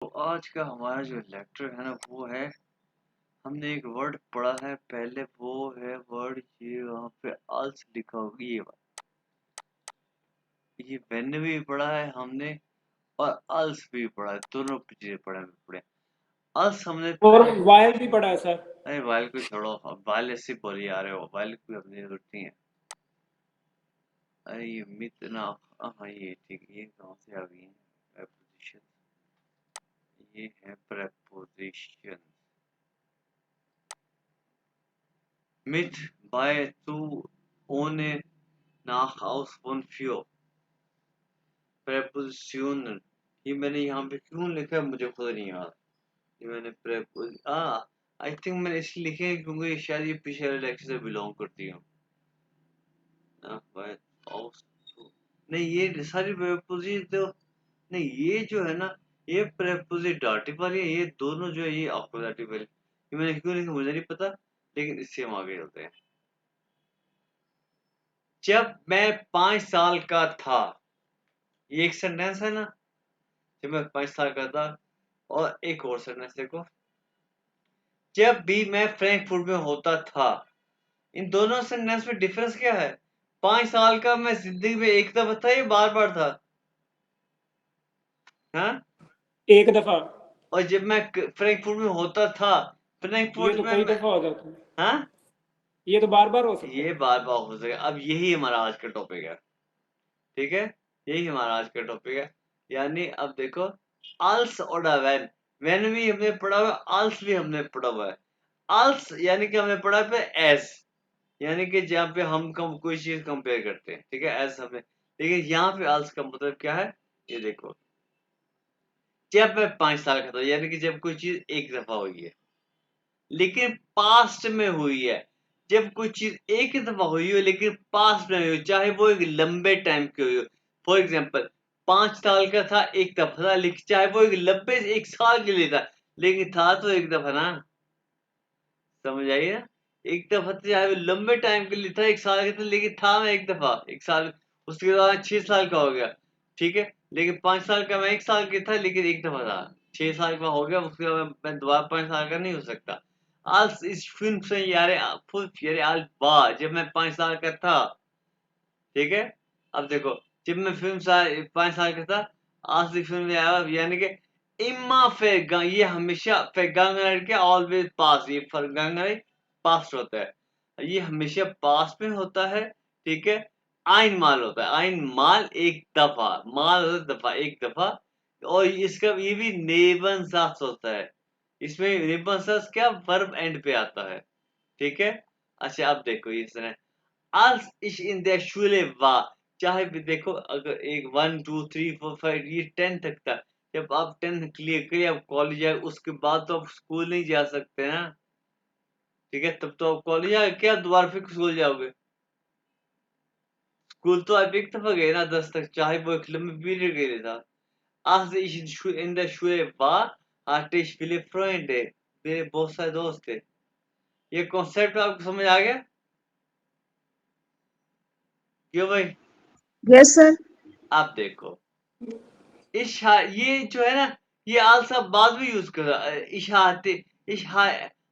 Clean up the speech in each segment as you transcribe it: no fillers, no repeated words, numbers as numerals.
तो आज का हमारा जो लेक्चर है ना वो है, हमने एक वर्ड पढ़ा है पहले, वो है वर्ड, ये वहाँ पे अल्स लिखा होगा, ये वेन भी पढ़ा है हमने और अल्स भी पढ़ा है, दोनों चीजें पढ़े। अल्स हमने और पहले, वायल भी पढ़ा है सर। अरे वाइल को छोड़ो, अब वाइल ऐसे बोली आ रहे हो, वाइल की अपनी जरूरत नहीं है। अरे ये मित ना, हाँ ये ठीक, ये कहाँ से आ गई है preposition, ये है preposition। Mit bei zu ohne nach aus von für preposition। ये मैंने यहाँ पे क्यों लिखा है मुझे खुद नहीं याद। ये मैंने आई थिंक मैंने इसलिए लिखे हैं क्योंकि शायद ये पिछले लेक्चर से बिलोंग करती हूँ। by aus नहीं, ये सारी preposition तो नहीं, ये जो है ना ये preposition dative वाली है, ये दोनों जो है ये accusative वाली। ये मैंने क्यों लिखा मुझे नहीं पता, लेकिन इससे हम आगे चलते हैं। जब मैं 5 साल का था, ये एक सेंटेंस है ना, जब मैं 5 साल का था। और एक और सेंटेंस देखो, जब भी मैं फ्रैंकफर्ट में होता था। इन दोनों सेंटेंस में डिफरेंस क्या है? 5 साल का मैं जिंदगी में एक दफा था, ये बार बार था। हाँ, एक दफा। और जब मैं फ्रैंकफर्ट में होता था, ये फ्रैंकफर्ट तो में कई मैं, दफा हो जाता है। हाँ, ये तो बार बार हो सकता ये है। बार बार हो सके। अब यही हमारा आज का टॉपिक है, ठीक है, यही हमारा आज का टॉपिक है। यानी अब देखो, आल्स और वेन, वेन भी हमने पढ़ा हुआ है, आल्स भी हमने पढ़ा हुआ है। आल्स यानी कि हमने पढ़ा है एज, यानी कि जहाँ पे हम कोई चीज कंपेयर करते हैं, ठीक है, एज हमने। लेकिन यहाँ पे आल्स का मतलब क्या है, ये देखो, जब मैं 5 साल का था, यानी कि जब कोई चीज एक दफा हुई है, लेकिन पास्ट में हुई है। जब कोई चीज एक ही दफा हुई हो लेकिन पास्ट में हुई हो, चाहे वो एक लंबे टाइम की हुई हो। फॉर एग्जाम्पल, 5 साल का था, एक दफा था, लेकिन चाहे वो एक लंबे एक साल के लिए था, लेकिन था तो एक दफा ना। समझ आई ना? एक दफा तो चाहे वो लंबे टाइम के लिए था, एक साल के था, लेकिन था मैं एक दफा, एक साल, उसके बाद 6 साल का हो गया, ठीक है। लेकिन 5 साल का मैं एक साल के था, लेकिन एक दफा था। 6 साल का हो गया, उसके बाद मैं दोबारा 5 साल का नहीं हो सकता। आज इस फिल्म से यार, फुल यार आज वाह, जब मैं 5 साल का था, ठीक है। अब देखो, जब मैं फिल्म 5 साल का था, आज की फिल्म में आया, यानी कि इम्मा ये हमेशा vergangenheit के ऑलवेज पास, ये vergangenheit पास्ट होता है, ये हमेशा पास में होता है, ठीक है। आइन माल होता है, आइन माल एक दफा, माल होता है दफा, एक दफा। और इसका ये भी नेबन साथ होता है, इसमें नेबन साथ क्या वर्ब एंड पे आता है, ठीक है। अच्छा अब देखो ये सुना, als ich in der Schule war, चाहे भी देखो, अगर एक 1 2 3 4 5 ये 10 तक था। जब आप 10 क्लियर करिए, आप कॉलेज जाए, उसके बाद तो आप स्कूल नहीं जा सकते ना, ठीक है। तब तो आप कॉलेज आए, क्या दोबारा फिर स्कूल जाओगे? स्कूल तो आप एक दफा गए ना 10 तक, चाहे वो एक लंबे पीरियड के लिए था। als ich in der Schule war, hatte ich viele Freunde, मेरे बहुत सारे दोस्त थे। ये कॉन्सेप्ट आपको समझ आ गया क्यों भाई? Yes sir. आप देखो, ये जो है ना, ये आल्स आप बाद में यूज करो। ich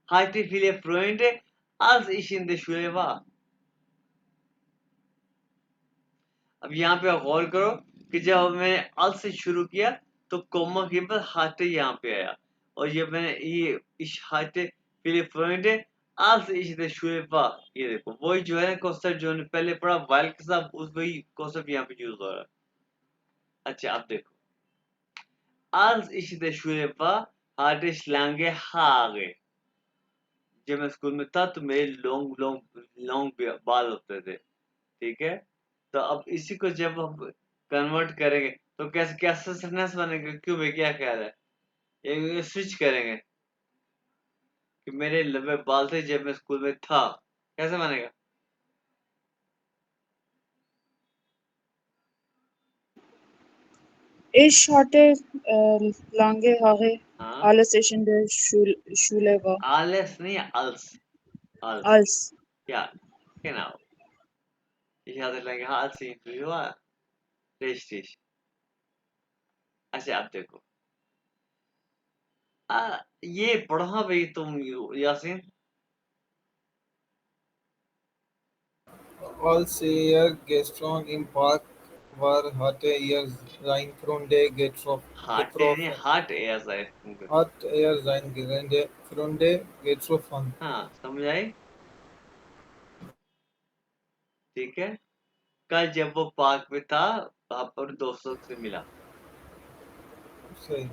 hatte viele Freunde, als ich in der Schule war। अब यहाँ पे आप गौर करो कि जब मैंने als से शुरू किया, तो कोमा के बाद hatte यहाँ पे आया। और ये मैंने ये ich hatte viele Freunde, als ich in der Schule war, ये देखो वही जो है कॉन्सेप्ट जो हमने पहले पढ़ा while के साथ, उस वही कॉन्सेप्ट यहाँ पे यूज हो रहा है। अच्छा आप देखो, als ich in der Schule war, hatte ich lange Haare। जब मैं स्कूल में था तो मेरे लॉन्ग लॉन्ग लॉन्ग बाल होते थे, ठीक है। तो अब इसी को जब हम कन्वर्ट करेंगे तो कैसे कैसे सेंटेंस बनेगा, क्यों भाई क्या ख्याल है? ये स्विच करेंगे कि मेरे लंबे बाल थे जब मैं स्कूल में था, कैसे बनेगा? Ich hatte lange Haare, हाँ, alles ich in der Schule war. आलस नहीं, als Als. ja, genau, ich hatte lange Haare, als ich früher war, richtig। अच्छा आप देखो, ये पढ़ा भाई तुम Yasin. Als er gestern im Park war, hatte er sein Freunde नहीं, getroffen. हार्ट एयर शायद तुमको। Hat er seine Freunde getroffen. हाँ, समझ आई? ठीक है। कल जब वो पार्क में था, वहां पर दोस्तों से मिला। सही।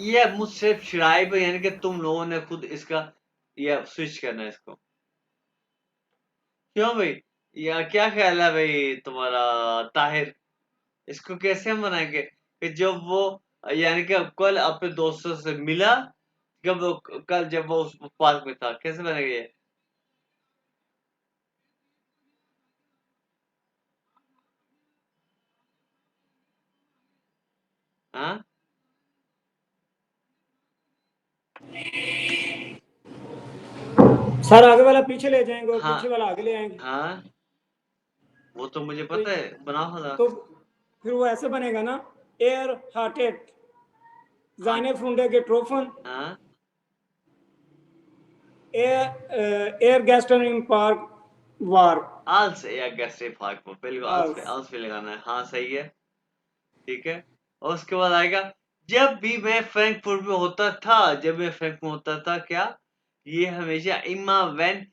ये मुझसे शिराइब यानी कि तुम लोगों ने खुद इसका ये स्विच करना है इसको। क्यों भाई? या क्या ख्याल है भाई तुम्हारा ताहिर? इसको कैसे हम बनाएंगे कि जब वो यानी कि कल अपने दोस्तों से मिला, कल जब वो उस पार्क में था, कैसे बनेगा ये? हाँ सर आगे वाला पीछे ले जाएंगे और हाँ पीछे वाला आगे ले आएंगे। हाँ, वो तो मुझे तो, पता है, बनाओ था। तो फिर वो ऐसे बनेगा ना, air hearted seine Freunde getroffen, हाँ er gestern im Park war. आल्स या गैस्ट्रिक भाग को बिल्कुल Als. आल्स पे लगाना है। हाँ सही है, ठीक है। और उसके बाद आएगा जब भी मैं फ्रैंकफर्ट में होता था, जब मैं फ्रैंकफर्ट में होता था क्या, ये हमेशा इमा वेन,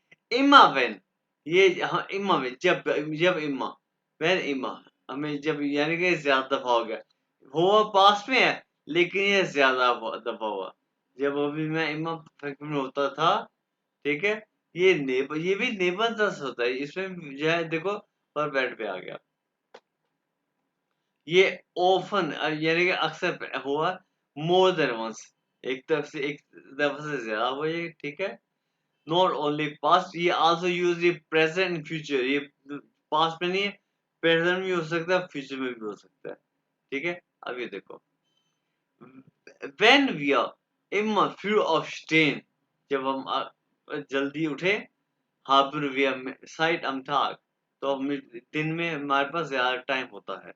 ये हाँ इमा में जब जब इमा वेन इमा, हमें जब यानी कि ज्यादा दफा हो गया, हुआ पास में है लेकिन ये ज्यादा दफा हुआ। जब अभी मैं इमा फ्रैंकफर्ट में होता था, ठीक है। ये भी नेबल दस होता है, इसमें जो है देखो पर बैठ पे आ गया। ये ऑफन यानी कि अक्सर हुआ, मोर देन वंस, एक दफा से ज्यादा हुआ ये, ठीक है। नॉट ओनली पास्ट, ये आल्सो यूज ये प्रेजेंट एंड फ्यूचर, ये पास्ट में नहीं है, प्रेजेंट में भी हो सकता है, फ्यूचर में भी हो सकता है, ठीक है। अब ये देखो, when we are in fear of staying, जब हम जल्दी उठे, haben wir Zeit am Tag, तो हम दिन में हमारे पास ज्यादा टाइम होता है।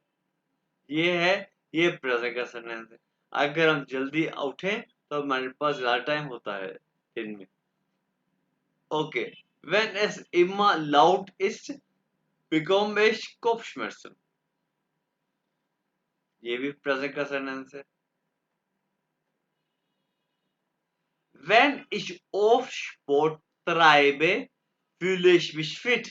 ये है, ये प्रेजेंट का सेंटेंस है। अगर हम जल्दी उठे तो हमारे पास ज्यादा टाइम होता है दिन में। Okay, when es immer laut ist, bekomme ich Kopfschmerzen, ये भी प्रेजेंट का सेंटेंस है। Wenn ich oft Sport treibe, fühle ich mich fit,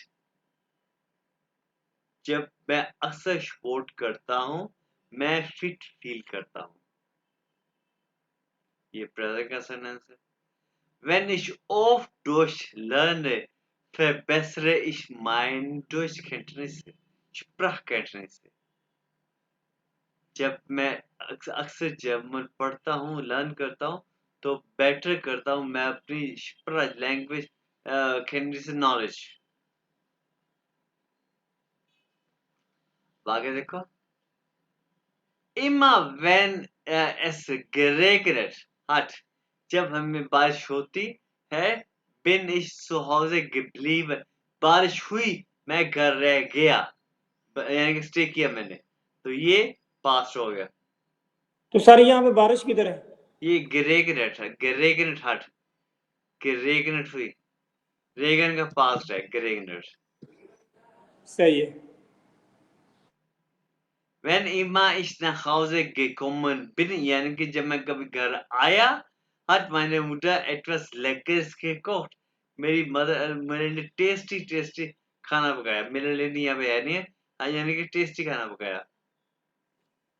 जब मैं अक्सर स्पोर्ट करता हूं, मैं फिट फील करता हूं, ये प्रेजेंट का सेंटेंस है। Wenn ich oft durchlerne, verbessere ich meine Deutschkenntnisse, Sprachkenntnisse, जब मैं अक्सर जर्मन पढ़ता हूँ, लर्न करता हूँ, तो बेटर करता हूँ मैं अपनी लैंग्वेज कैंडिस नॉलेज। आगे देखो, immer wenn es geregnet hat, जब हमें बारिश होती है, bin ich zu Hause geblieben, बारिश हुई मैं घर रह गया, यानी कि स्टे किया मैंने, तो ये पास्ट हो गया। तो सर यहाँ पे बारिश किधर है? ये गिरेगनेट है, गिरेगनेट हट, गिरेगनेट हुई, रेगन का पास्ट है गिरेगनेट। सही है। Wenn immer ich nach Hause gekommen bin, यानी कि जब मैं कभी घर आया, hat meine Mutter etwas Leckeres gekocht, मेरी मदर मेरे लिए टेस्टी टेस्टी खाना पकाया, मेरे लिए नहीं यहाँ पे है नहीं है, यानी कि टेस्टी खाना पकाया।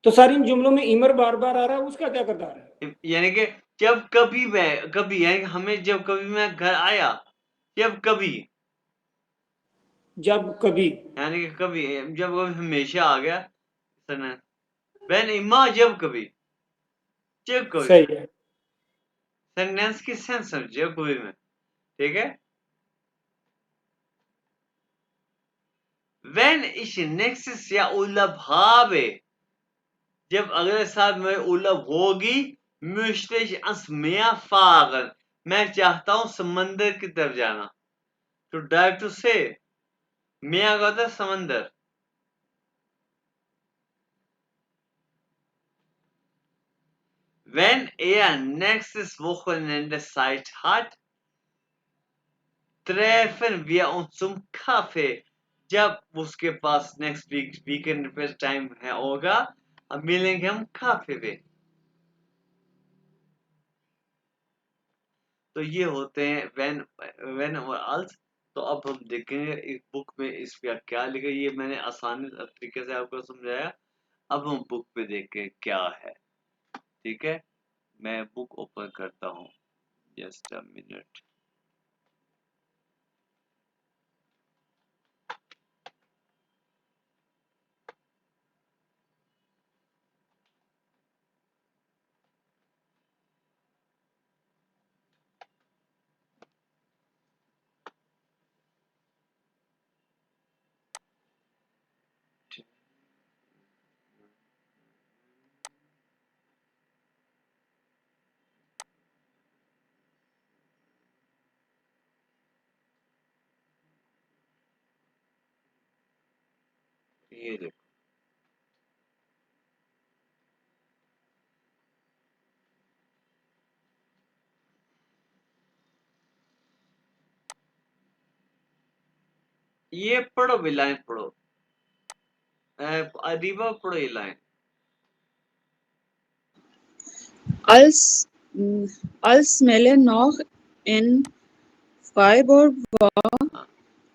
तो सर इन जुमलों में इमर बार बार आ रहा है, उसका क्या करदार है? यानी कि जब कभी मैं कभी, यानी कि हमें जब कभी मैं घर आया, जब कभी, जब कभी, यानी कि कभी, जब कभी हमेशा आ गया सर, वैन इमा जब कभी, जब कभी, सही है। सेंटेंस की सेंस समझिए कोई में, ठीक है। Wenn ich nächstes Jahr Urlaub habe, जब अगले साल में उर्लाब होगी, möchte ich ans Meer fahren, मैं चाहता हूं समंदर की तरफ जाना, to dive to say, मिया का होता है समंदर। Wenn er nächstes Wochenende Zeit hat, treffen wir uns zum Kaffee. जब उसके पास नेक्स्ट वीकेंड पे टाइम है होगा, अब मिलेंगे हम काफे पे। तो ये होते हैं व्हेन और आल्स। तो अब हम देखेंगे इस बुक में इसका क्या लिखा है। ये मैंने आसान तरीके से आपको समझाया। अब हम बुक पे देखें क्या है। ठीक है, मैं बुक ओपन करता हूँ, जस्ट अ मिनट। ये देखो, ये पढ़ो भी, लाइन पढ़ो। अदीबा पढ़ो ये line. Als, als Melle noch in Freiburg war, हाँ,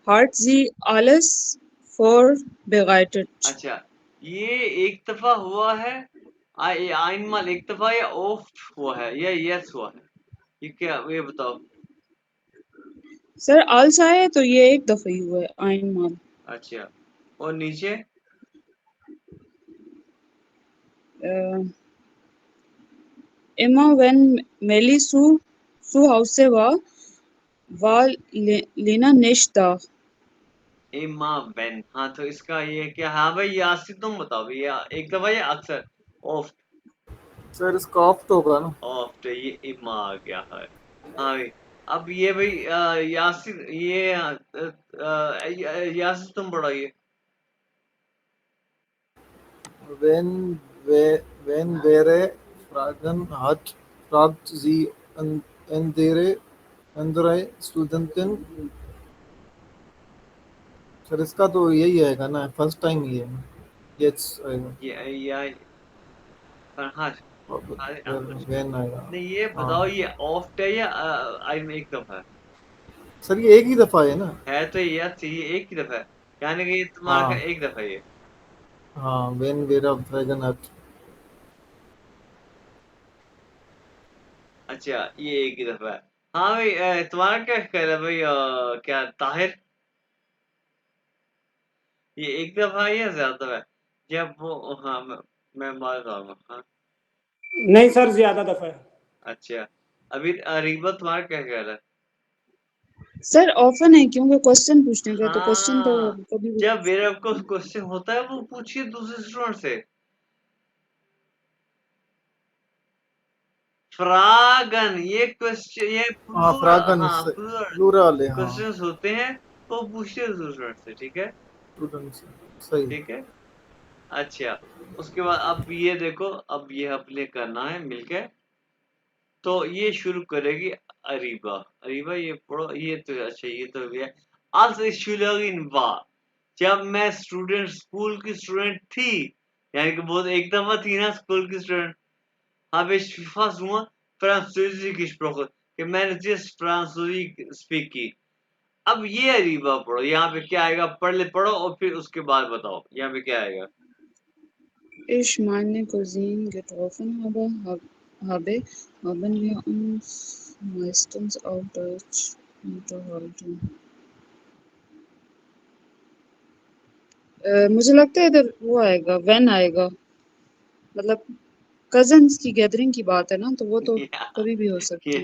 hat sie alles vorbereitet. अच्छा, ये एक दफा हुआ है, आइनमाल एक दफा, या ओफ्ट हुआ है, या यस हुआ है? ये क्या, ये बताओ। सर als आया तो ये एक दफा ही हुआ है einmal. अच्छा, और नीचे Äh, immer wenn Melli zu Hause war Lena nicht da. इमा बेन। हाँ, तो इसका ये क्या? हाँ भाई यासिर, तुम बताओ भैया, एक दफा या अक्सर? ऑफ्ट। सर इसका ऑफ्ट होगा ना। ऑफ्ट, ये इमा आ गया है। हाँ भाई, अब ये भाई यासिर, ये यासिर तुम पढ़ाइए। Wenn, wenn wäre Fragen hat, fragt sie andere Studenten। Sir इसका तो यही आएगा ना, फर्स्ट टाइम ही है। यस आएगा। ये फरहाद। वेन आएगा। नहीं, ये बताओ, हाँ ये ऑफ्ट है या आई में एक दफा सर ये एक ही दफा है ना। है? तो ये यार, ये एक ही दफा है, यानी कि ये तुम्हारा हाँ एक दफा ये। हाँ वेन वेरा फ्रैगन हट। अच्छा, ये एक ही दफा है। हाँ भाई, तुम्हारा क्या ख्याल है भाई, क्या ताहिर, ये एक दफा है या ज्यादा है? जब वो, हाँ, मैं मान रहा हूँ, हाँ। नहीं सर, ज्यादा दफा है। अच्छा, अभी अरीबा, तुम्हारा क्या ख्याल है? सर ऑफन है क्योंकि क्वेश्चन पूछने का, तो क्वेश्चन तो हाँ, कभी भी जब पूछ मेरे सकते को हैं। क्वेश्चन होता है, वो पूछिए दूसरे स्टूडेंट से। फ्रागन, ये क्वेश्चन, ये हाँ प्लूरल, फ्रैगन हाँ इससे प्लूरल प्लूरल है। हाँ क्वेश्चंस होते हैं, तो पूछिए दूसरे स्टूडेंट से। ठीक है, स्टूडेंट्स सही। ठीक है। अच्छा, उसके बाद अब ये देखो, अब ये अपने करना है मिलके। तो ये शुरू करेगी अरीबा। अरीबा, ये पढ़ो, ये तो अच्छा, ये तो गया। आज इन वाह, जब मैं स्कूल की स्टूडेंट थी, यानी कि बहुत एक दफा थी ना स्कूल की student. habe ich fast nur Französisch gesprochen, कि मैंने जिस फ्रांसीसी स्पीक की। अब ये अरीबा पढ़ो, यहाँ पे क्या आएगा? पढ़ो और फिर उसके बाद बताओ यहाँ पे क्या आएगा। Ich meine Cousine getroffen haben wir uns meistens auf Deutsch unterhalten. मुझे लगता है इधर वो आएगा, व्हेन आएगा। मतलब कजन्स की गैदरिंग की बात है ना, तो वो तो यहाँ कभी भी हो सकती है।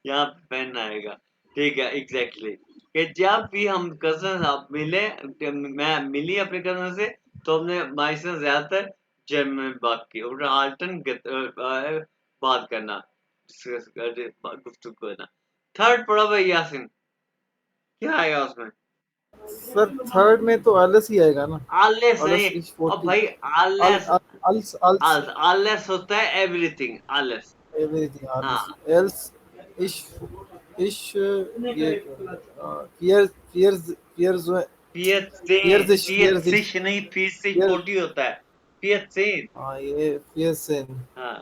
यहाँ पेन आएगा। ठीक है, एग्जैक्टली, कि जब भी हम कजन आप मिले, जब मैं मिली अपने कजन से, तो हमने माई से ज्यादातर जर्मन में बात की, और आल्टन बात करना, डिस्कस गुफ्तगू करना। थर्ड पढ़ा भाई यासिन, क्या आएगा उसमें? सर थर्ड में तो आलस ही आएगा ना। आलस आलस नहीं, इज अब 40। भाई अल आलस, अल्स अल्स आलस होता है एवरीथिंग, आलस। एवरीथिंग हाँ, आलस एल्स इश इश ये फियर्स फियर्स पियत फियर्स सिश नहीं, फिर सिश फियर 40 होता है, पियत सिन। हाँ ये फियर्सन हाँ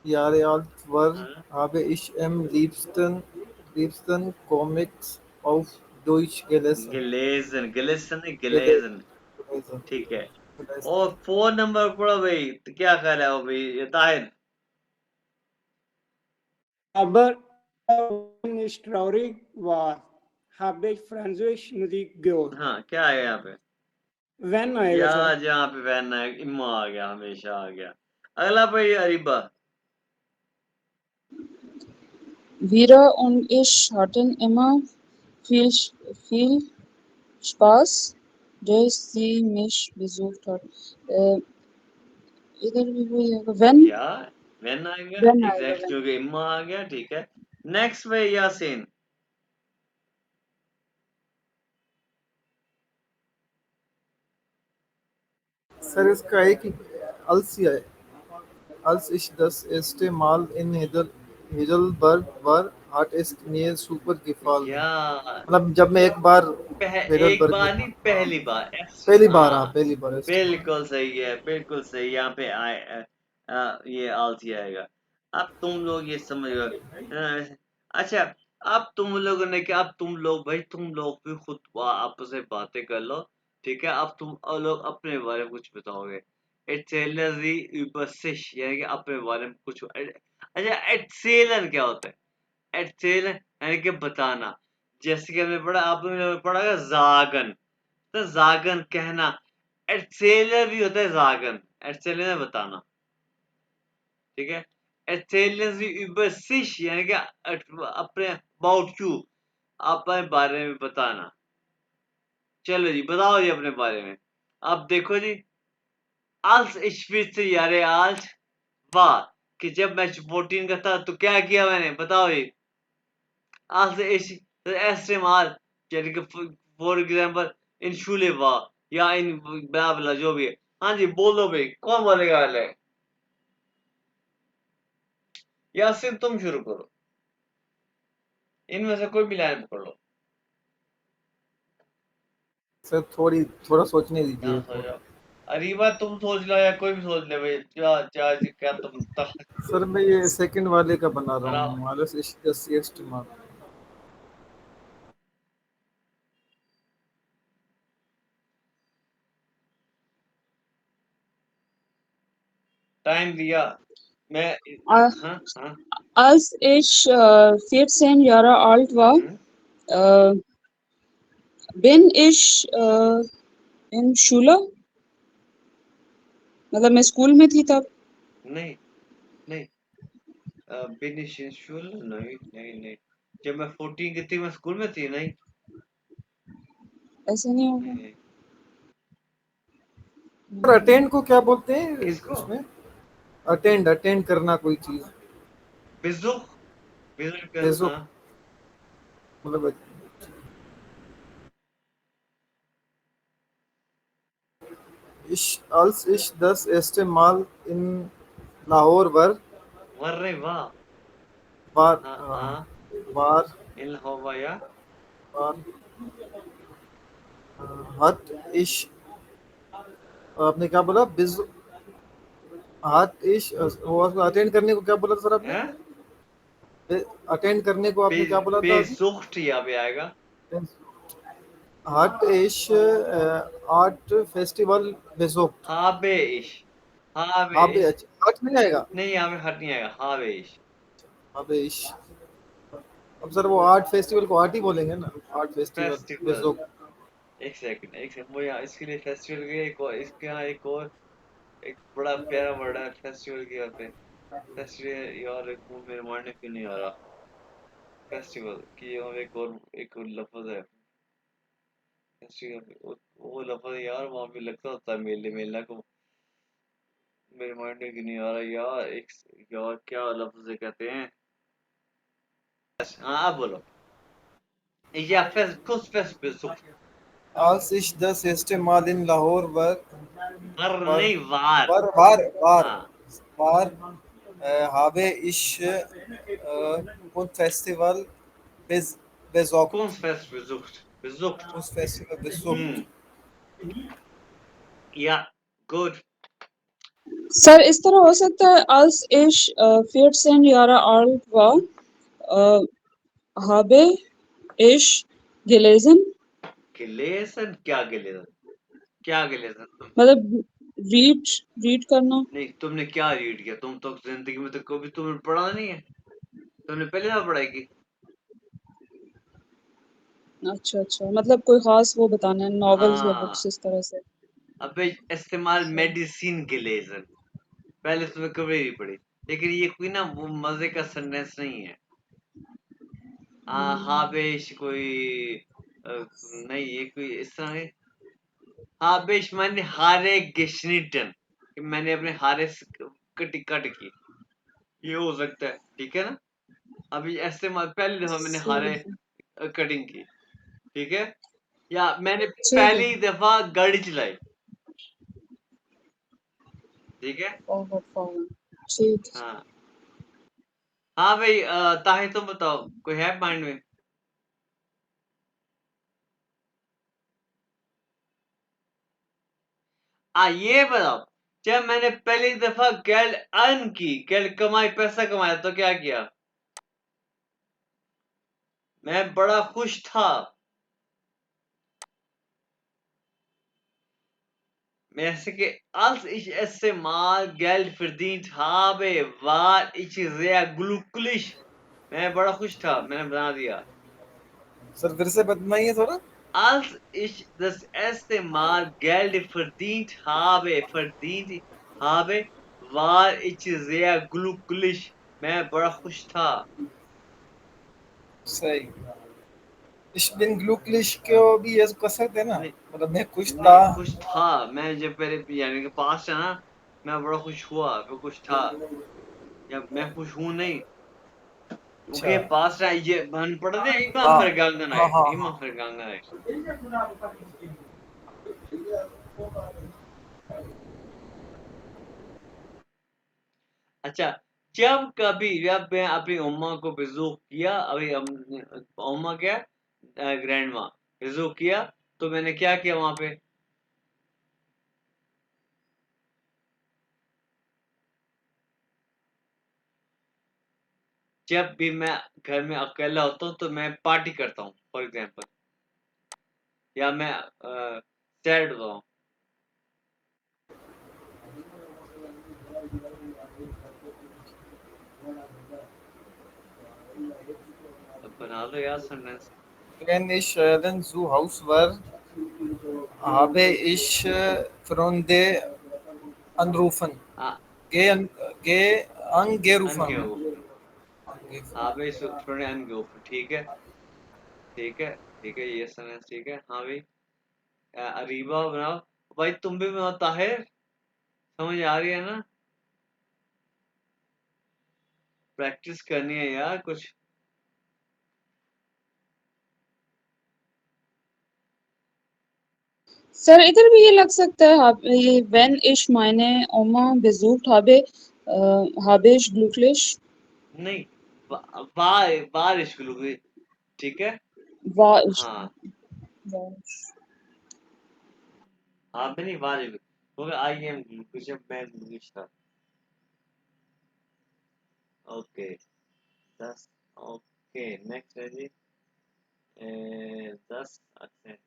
Jahre alt war, हाँ, habe ich am liebsten Comics auf Deutsch gelesen. गिलेजन, गिलेसन नहीं, Gele- गिलेजन। gelesen. ठीक है। gelesen. और 4 नंबर पढ़ो भाई, तो क्या ख्याल है वो भाई, ये Tahir? Aber nicht traurig war, habe ich Französisch Musik gehört. हाँ, क्या है यहाँ पे? Wenn आएगा या सर। जहाँ पे वैन है, इम्मा आ गया, हमेशा आ गया। अगला भाई Areeba. Vera und ich hatten immer viel Spaß, dass sie mich besucht hat. Äh, इधर भी वही होगा या वैन आएगा, when आएगा एग्जैक्ट, when। क्योंकि इम्मा आ गया, ठीक है। नेक्स्ट भाई यासीन। सर इसका एक ही अल्सिया है। Als ich das erste Mal in Heidelberg war, hat es mir super gefallen. या मतलब जब मैं एक बार एक हेडलबर्ग में बार था, नहीं, पहली बार। पहली बार, हाँ हाँ, पहली बार बिल्कुल सही है, बिल्कुल सही। यहाँ पे ये आलसी आएगा। अब तुम लोग ये समझ गए। अच्छा, अब तुम लोगों ने क्या, अब तुम लोग भाई, तुम लोग भी खुद आपस में बातें कर लो, ठीक है। अब तुम लोग अपने बारे में कुछ बताओगे। एटसेलर दी übersicht, यानी कि अपने बारे में कुछ। अच्छा, एटसेलर क्या होता है? एटसेलर यानी कि बताना। जैसे कि हमने पढ़ा, आपने पढ़ा है जागन, तो जागन कहना। एटसेलर भी होता है जागन, एटसेलर में बताना, ठीक है। एटसेलर भी übersicht, यानी कि अपने अबाउट यू, अपने बारे में बताना। चलो जी, बताओ जी अपने बारे में। अब देखो जी, als ich 14 Jahre alt war, कि जब मैं 14 का था तो क्या किया मैंने, बताओ जी। als ich das erste Mal, यानी कि फॉर एग्जाम्पल इन शूले war, या इन ब्ला ब्ला जो भी है। हाँ जी, बोल दो भाई, कौन बोलेगा पहले? यासिन तुम शुरू करो, इनमें से कोई भी लाइन पकड़ लो। सर थोड़ा सोचने यहाँ दीजिए सो थोड़ा। जाओ। अरीबा तुम सोच लो, या कोई भी सोच ले भाई, क्या क्या क्या तुम सर मैं ये सेकंड वाले का बना रहा बनाओ। हूँ, alles ist das erste Mal। Time दिया मैं। Äh, हाँ हाँ। als ich 14 Jahre alt war, hmm, äh, bin ich in Schule, मतलब मैं स्कूल में थी तब। नहीं नहीं, बेनिफिशियल नहीं नहीं नहीं। जब मैं 14 की थी, मैं स्कूल में थी, नहीं ऐसे नहीं नहीं होगा। नहीं। सर अटेंड को क्या बोलते हैं किसको? इसमें? अटेंड अटेंड करना कोई चीज। बिजुक, बिजुक, बेसो हाँ। मतलब als ich das erste Mal in Lahore वर्रे वाह। war, हाँ हाँ, war, इन होवा या। war hat ich आपने क्या बोला? बिज हाथ इश वो अटेंड करने को क्या बोला था सर आपने? हैं? अटेंड करने को आपने क्या बोला था अभी? बेजुख्त यहाँ पे आएगा। हाथ इश आर्ट फेस्टिवल बेजोक्ट। हाबे इश, हाबे हाँ बे इश। अच्छा हाथ नहीं आएगा। नहीं, यहाँ पे हट नहीं आएगा, हाबे इश। हाँ बे इश। अब सर वो आर्ट फेस्टिवल को आर्ट ही बोलेंगे ना, आर्ट फेस्टिवल फेस्टिवल। बेजोक्ट। एक सेकंड, वो यहाँ इसके लिए फेस्टिवल के एक और, इसके यहाँ एक और, एक बड़ा प्यारा वर्ड है फेस्टिवल के यहाँ पे। फेस्टिवल यार, एक वो मेरे माइंड में क्यों नहीं आ रहा। फेस्टिवल की और एक और लफ्ज है। फेस्टिवल, वो लफ्ज है यार, वहाँ पे लगता होता है मेले, मेला को। मेरे माइंड में क्यों नहीं आ रहा यार, एक यार क्या लफ्ज से कहते हैं। हाँ, आप बोलो। या फेस्ट, कुछ फेस्ट बेसुख, als ich das erste Mal in Lahore वर war, नहीं वार। war, war, war, हाँ, war habe ich Kunstfestival bes, besucht. Kunstfest besucht, besucht। Kunstfestival besucht. या गुड। सर इस तरह हो सकता है als ich 14 Jahre alt war habe ich gelesen गिलेसन क्या गिलेसन, क्या गिलेसन तुम? मतलब रीड रीड करना। नहीं, तुमने क्या रीड किया? तुम तो जिंदगी में तो कभी तुमने पढ़ा नहीं है, तुमने पहले बार पढ़ाई की। अच्छा अच्छा, मतलब कोई खास वो बताना है, नॉवेल्स या हाँ, बुक्स इस तरह से। अबे इस्तेमाल मेडिसिन गिलेसन, पहले तुम्हें कभी नहीं पढ़ी। लेकिन ये कोई ना वो मजे का सेंटेंस नहीं है। हाबेश कोई नहीं, ये कोई इस तरह है। हाबेश मैंने हारे गिशनिटन, कि मैंने अपने हारे से कट की, ये हो सकता है, ठीक है ना। अभी ऐसे पहली दफा मैंने हारे ठीक है कटिंग की, ठीक है। या मैंने ठीक है। पहली दफा गाड़ी चलाई, ठीक है। फॉरवर्ड फॉरवर्ड ठीक है। हाँ हाँ भाई, ताहिर तुम बताओ, कोई है माइंड में? ये बताओ, जब मैंने पहली दफा गैल अर्न की, गैल कमाई, पैसा कमाया, तो क्या किया? मैं बड़ा खुश था। Mäßige als ich erste Mal Geld verdient habe, war ich sehr glücklich. मैं बड़ा खुश था, मैंने बना दिया। सर फिर से बताइए थोड़ा। Als ich das erste Mal Geld verdient habe, war ich sehr glücklich. मैं बड़ा खुश था। सही। Ich bin glücklich को भी ऐसे कर सकते हैं ना, नहीं, मतलब मैं खुश था। नहीं खुश था, मैं जब पहले यानी कि पास्ट है ना, मैं बड़ा खुश हुआ, मैं खुश था, या मैं खुश हूँ नहीं। अच्छा। Oké, pasta, je man pardon, iemand हाँ vergangen हाँ है, हाँ हाँ। iemand vergangen है। अच्छा, जब कभी जब मैं अपनी उम्मा को विज़िट किया, अभी हम उम्मा क्या, ग्रैंड माँ विज़िट किया, तो मैंने क्या किया वहां पे? जब भी मैं घर में अकेला होता हूँ तो मैं पार्टी करता हूँ, फॉर एग्जाम्पल, या मैं सैड होता हूँ। अब बना लो यार sentence. Wenn ich dann zu Hause war, habe ich Freunde anrufen. Ge, ge, angerufen. अनग्योफन, हाँ भाई, थोड़े अनग्योफन, ठीक है, ठीक है, ठीक है, ये सेंटेंस ठीक है। हाँ भाई, अरीबा बनाओ। भाई तुम भी बनाओ ताहिर, समझ आ रही है ना? प्रैक्टिस करनी है यार कुछ। सर इधर भी ये लग सकता है ये wenn ich meine Oma besucht habe habe ich glücklich नहीं, बारिश गुलू, ठीक है। war ich हाँ war हाँ, मैं नहीं बारिश होगा, आई एम कुछ, मैं इंग्लिश था। ओके, दस, ओके, नेक्स्ट है जी, 10 अक्सर।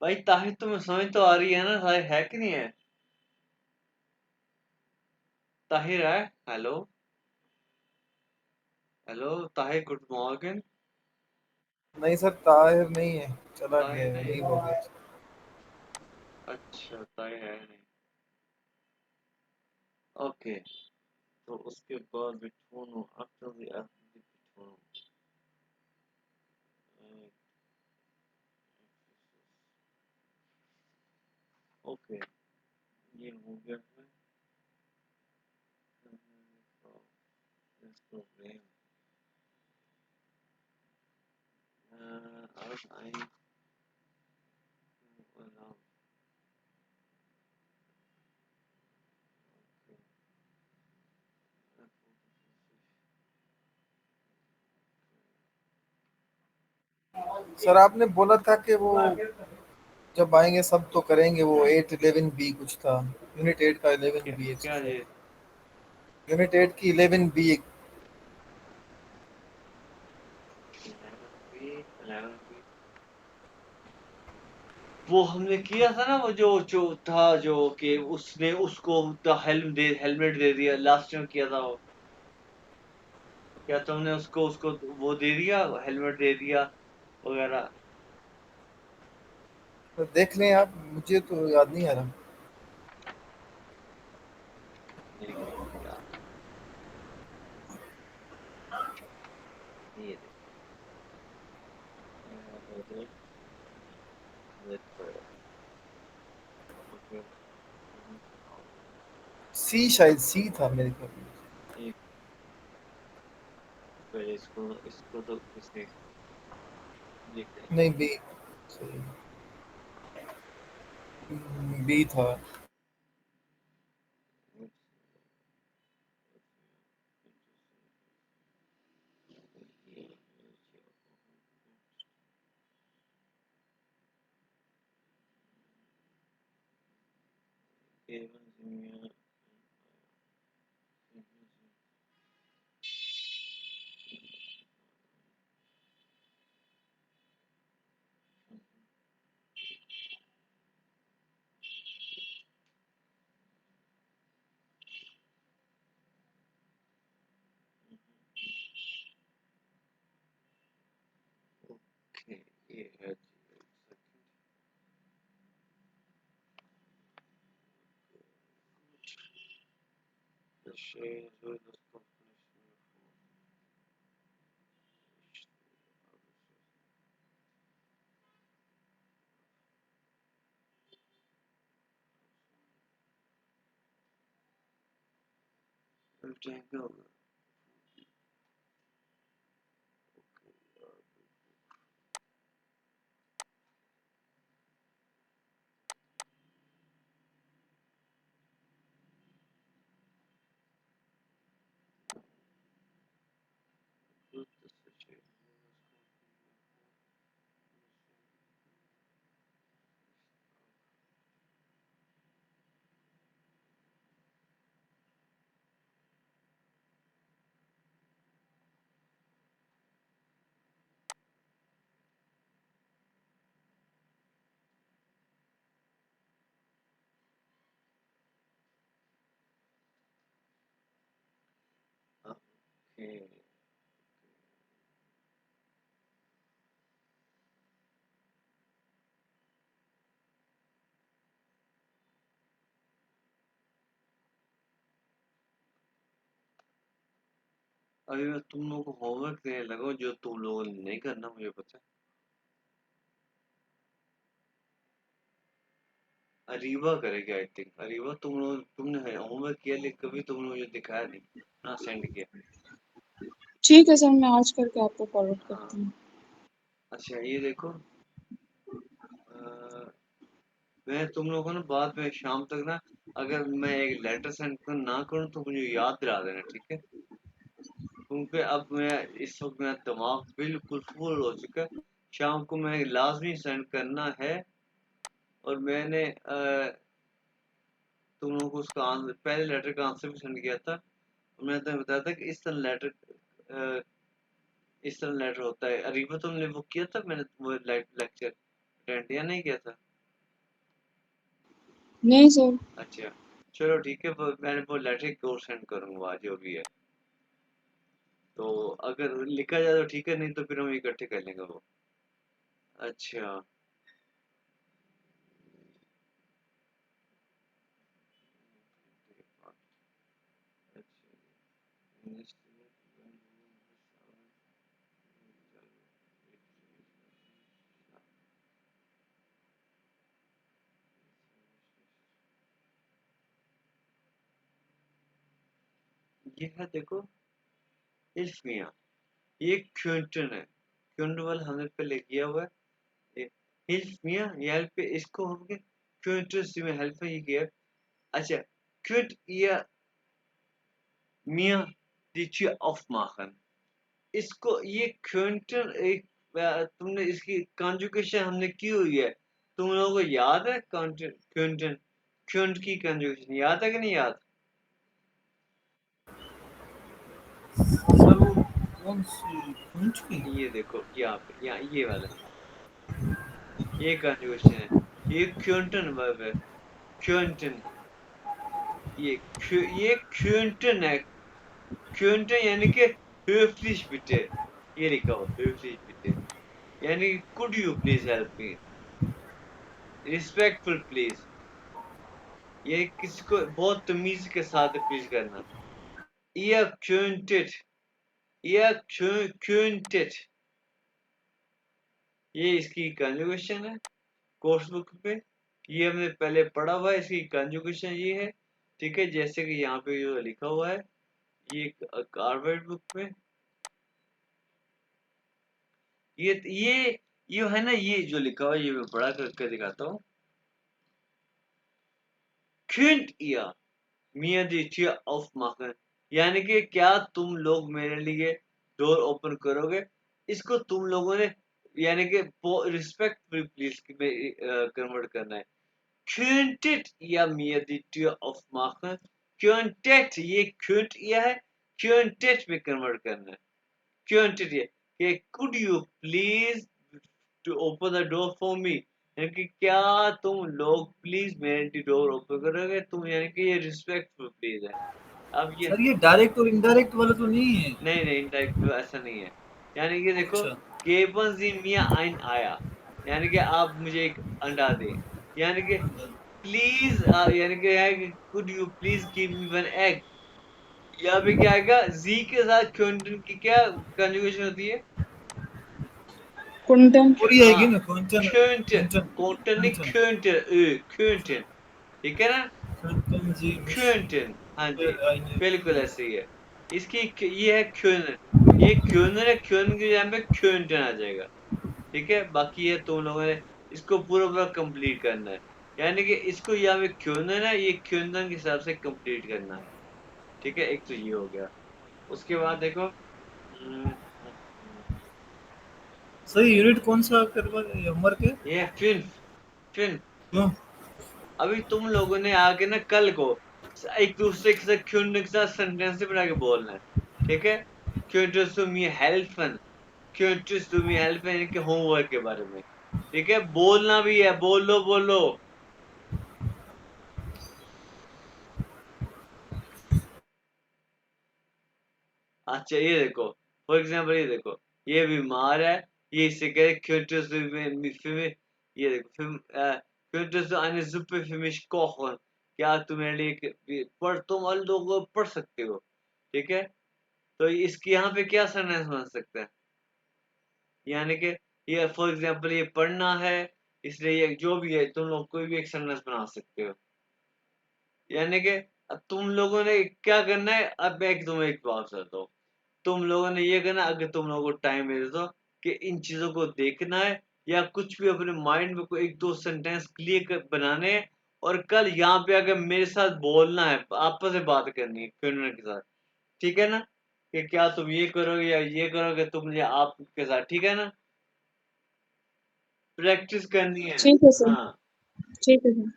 भाई ताहिर, तुम्हें समझ तो आ रही है ना? ताहिर है कि नहीं है? ताहिर है? Hello, hello Tahir, good morning. नहीं सर, ताहिर नहीं है, चला ताहिर गया, नहीं, लीव हो गया। अच्छा ताहिर है नहीं, ओके। तो उसके बाद बिटवीन आफ्टर द ओके, ये हो गया है। प्रोग्राम आई सर आपने बोला था कि वो जब आएंगे सब तो करेंगे, वो 8 11 बी कुछ था, यूनिट 8 का 11 बी क्या ये एक्सरसाइज, यूनिट 8 की 11 बी। 11 वो हमने किया था ना, वो जो था, जो कि उसने उसको हेलमेट दे दिया, लास्ट में किया था वो। क्या तुमने उसको उसको वो दे दिया, हेलमेट दे दिया वगैरह? तो देख लें आप, मुझे तो याद नहीं आ रहा। एक मिनट यार, ये देखो, ओके, सी, शायद सी था मेरे ख्याल में। एक पहले इसको इसको तो इसने लिख नहीं, बी, सही, बी था। ओके, ये है the shades with the population rectangle. Okay. अभी मैं तुम लोगों को होमवर्क देने लगा हूँ, जो तुम लोगों ने नहीं करना, मुझे पता है। अरीबा करेगी आई थिंक। अरीबा, तुमने होमवर्क किया लेकिन कभी तुमने मुझे दिखाया नहीं ना, सेंड किया। ठीक है सर, मैं आज करके आपको फॉरवर्ड हाँ, करती हूँ। अच्छा ये देखो, अ, मैं तुम लोगों को ना बाद में शाम तक ना, अगर मैं एक लेटर सेंड ना करूँ तो मुझे याद दिला देना, ठीक है? क्योंकि अब मैं इस वक्त मेरा दिमाग बिल्कुल फुल हो चुका है। शाम को मैं लाजमी सेंड करना है। और मैंने तुम लोगों को उसका आंसर, पहले लेटर का आंसर भी सेंड किया था। और मैंने तुम्हें बताया था कि इस तरह लेटर होता है। अरीबा, तुमने वो किया था, मैंने वो लेक्चर अटेंड या नहीं किया था? नहीं सर। अच्छा, चलो ठीक है, मैंने वो लेटर की कोड सेंड करूंगा जो भी है। तो अगर लिखा जाए तो ठीक है, नहीं तो फिर हम इकट्ठे कर लेंगे वो। अच्छा, ये है देखो इल्फिया, ये क्विंटन है, क्विंटल हमने पहले किया हुआ है। इल्फिया ये हेल्प है, इसको हमने क्विंटस में हेल्प है ये किया। अच्छा क्विंट या मिया दीची ऑफ माखन, इसको ये क्विंटन एक तुमने इसकी कॉन्जुगेशन हमने की हुई है, तुम लोगों को याद है? क्विंटन क्विंट की कॉन्जुगेशन याद है कि नहीं याद? सर वो कौन सी कौन सी ये देखो यहाँ पे, यहाँ ये वाला, ये कॉन्जुगेशन है, ये क्विंटन वर्ब है, क्विंटन, ये क्विंटन है, क्विंटन यानी कि höflich bitte, ये लिखा हो höflich bitte, यानी could you please help me, respectful please, ये किसी को बहुत तमीज के साथ प्लीज करना। ihr könntet, ihr könntet, ये इसकी कंजुगेशन है कोर्स बुक पे, ये हमने पहले पढ़ा हुआ है, इसकी कंजुगेशन ये है, ठीक है, जैसे कि यहाँ पे जो लिखा हुआ है ये कार्बेट बुक में, ये है ना, ये जो लिखा हुआ है ये मैं पढ़ा करके दिखाता हूँ। könnt ihr mir die Tür aufmachen, यानी कि क्या तुम लोग मेरे लिए डोर ओपन करोगे, इसको तुम लोगों ने यानी कि रिस्पेक्टफुल प्लीज में कन्वर्ट करना है। könntet ihr mir die Tür aufmachen, könntet ये könnt ihr है, könntet में कन्वर्ट करना है, könntet ये कि could you please to open the door for me, यानी कि क्या तुम लोग प्लीज मेरे डोर ओपन करोगे, तुम यानी कि ये रिस्पेक्टफुल प्लीज है। अब ये सर ये डायरेक्ट और इनडायरेक्ट वाला तो नहीं है? नहीं नहीं इनडायरेक्ट तो ऐसा नहीं है, यानी कि देखो अच्छा गेबन जी मिया आइन आया, यानी कि आप मुझे एक अंडा दें, यानी कि प्लीज यानी कि है कि could you please give me one egg, यहाँ पे क्या आएगा जी के साथ क्वेंटन की क्या कंजुगेशन होती है? Kuntum. और ये आएगी हाँ ना क्विंटन क्वेंटन, क्विंटन क्वेंटन नहीं क्विंटन क्वेंटन, क्वेंटन, ठीक है ना, क्विंटन जी मिश क्वेंटन, हाँ जी आईने बिल्कुल ऐसे ही है। इसकी ये है क्वेनन, ये क्वेनन है, क्वेनन की जगह पे क्वेंटन आ जाएगा, ठीक है। बाकी ये तुम लोगों ने इसको पूरा पूरा कंप्लीट करना है, यानी कि इसको यहाँ पे क्वेनन है, ये क्वेनन के हिसाब से कंप्लीट करना है, ठीक है। एक तो ये हो गया, उसके बाद देखो सर यूनिट कौन सा करवा उम्र के ये फिन, फिन, क्यों? अभी तुम लोगों ने आके ना कल को एक दूसरे के साथ क्यों के साथ सेंटेंस बना के बोलना है, ठीक है। क्योंटस टू मी हेल्पन, क्योंटस टू मी हेल्प यानी कि होमवर्क के बारे में, ठीक है, बोलना भी है, बोलो बोलो। अच्छा ये देखो, फॉर एग्जाम्पल ये देखो, ये बीमार है, ये इससे कह रहे क्योंटस ये देखो film क्योंटस eine Suppe für mich kochen, क्या तुम्हारे लिए पढ़, तुम अल लोगों पढ़ सकते हो, ठीक है। तो इसकी यहाँ पे क्या सेंटेंस बन सकता है, यानी कि ये फॉर एग्जांपल ये पढ़ना है, इसलिए ये जो भी है तुम लोग कोई भी एक सेंटेंस बना सकते हो, यानी कि अब तुम लोगों ने क्या करना है, अब मैं तुम्हें एक बात बताता हूँ, तुम लोगों ने ये करना, अगर तुम लोगों को टाइम मिले तो, कि इन चीजों को देखना है या कुछ भी अपने माइंड में कोई एक दो सेंटेंस क्लियर बनाने हैं, और कल यहाँ पे आकर मेरे साथ बोलना है, आपस में बात करनी है क्वेश्चन के साथ, ठीक है ना, कि क्या तुम ये करोगे या ये करोगे, तुम या आपके साथ, ठीक है ना, प्रैक्टिस करनी है। ठीक है सर, हाँ ठीक है सर।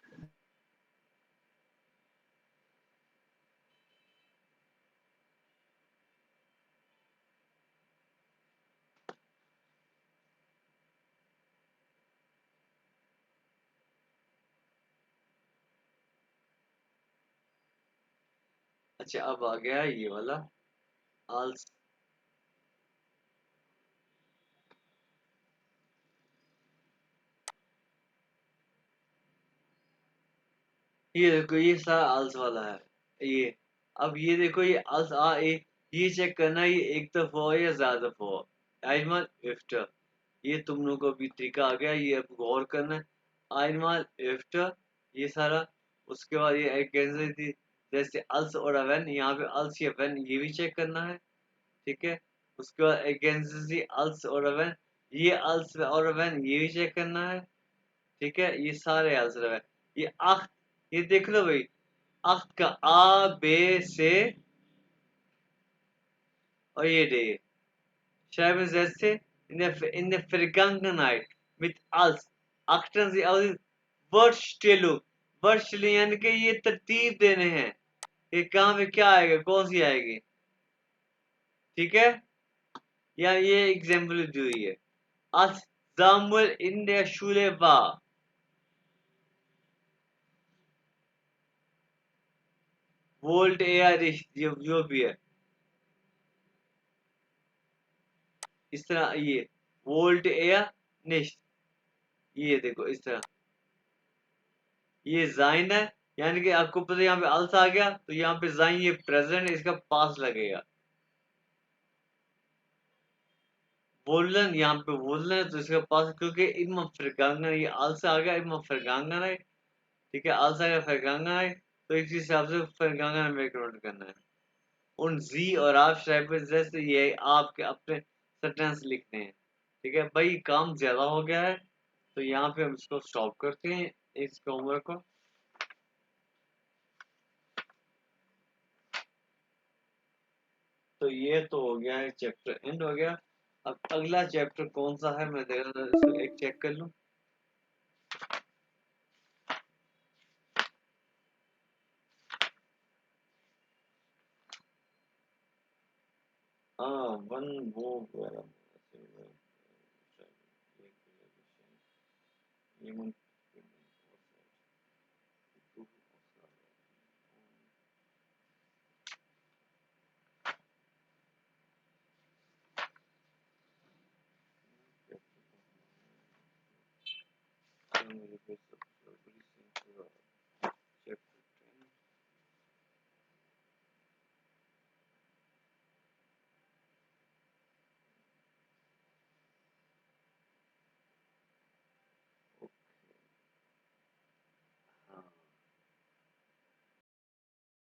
अच्छा अब आ गया ये वाला आल्स, ये देखो ये सारा आल्स वाला है ये, अब ये देखो ये आल्स ये चेक करना है, ये एक दफा हो या ज्यादा दफा हो, आइनमाल इफ्टर, ये तुम लोगों को अभी तरीका आ गया, ये अब गौर करना है, आइनमाल इफ्टर, ये सारा। उसके बाद ये कैसे थी जैसे अल्स और अवन, यहाँ पे अल्स या वन ये भी चेक करना है, ठीक है। उसके बाद अगेंस्ट अल्स और अवन, ये अल्स और अवन ये भी चेक करना है, ठीक है। ये सारे अल्स और अवन, ये अख्त, ये देख लो भाई, अख्त का आ बे से और ये day schreiben Sätze in der Vergangenheit mit als achten Sie aus Wortstellung, Wortstellung यानी कि ये तरतीब देने हैं कि कहाँ पे क्या आएगा, कौन सी आएगी, ठीक है। या ये एग्जाम्पल दी हुई है, als Samuel in der Schule war, wollte er nicht, जो भी है, इस तरह ये wollte er nicht, ये देखो इस तरह, ये जाइन है, यानी कि आपको पता है यहाँ पे अल्स आ गया तो यहाँ पे जाइन, ये प्रेजेंट, इसका पास लगेगा। वोलन, यहाँ पे वोलन है तो इसका पास, क्योंकि इमा फिरगांगन, ये अल्स आ गया, इमा फिरगांगन है, ठीक है। अल्स आ गया फिरगांगन है, तो इस हिसाब से फिरगांगन में कन्वर्ट करना है। उन जी और आप शायद जैसे ये आपके अपने सेंटेंस लिखते हैं, ठीक है भाई। काम ज्यादा हो गया है तो यहाँ पे हम इसको स्टॉप करते हैं, इस होमवर्क को। तो ये तो हो गया है, चैप्टर एंड हो गया। अब अगला चैप्टर कौन सा है, मैं देख रहा था, इसको एक चेक कर लूं। हाँ, वन वो वगैरह,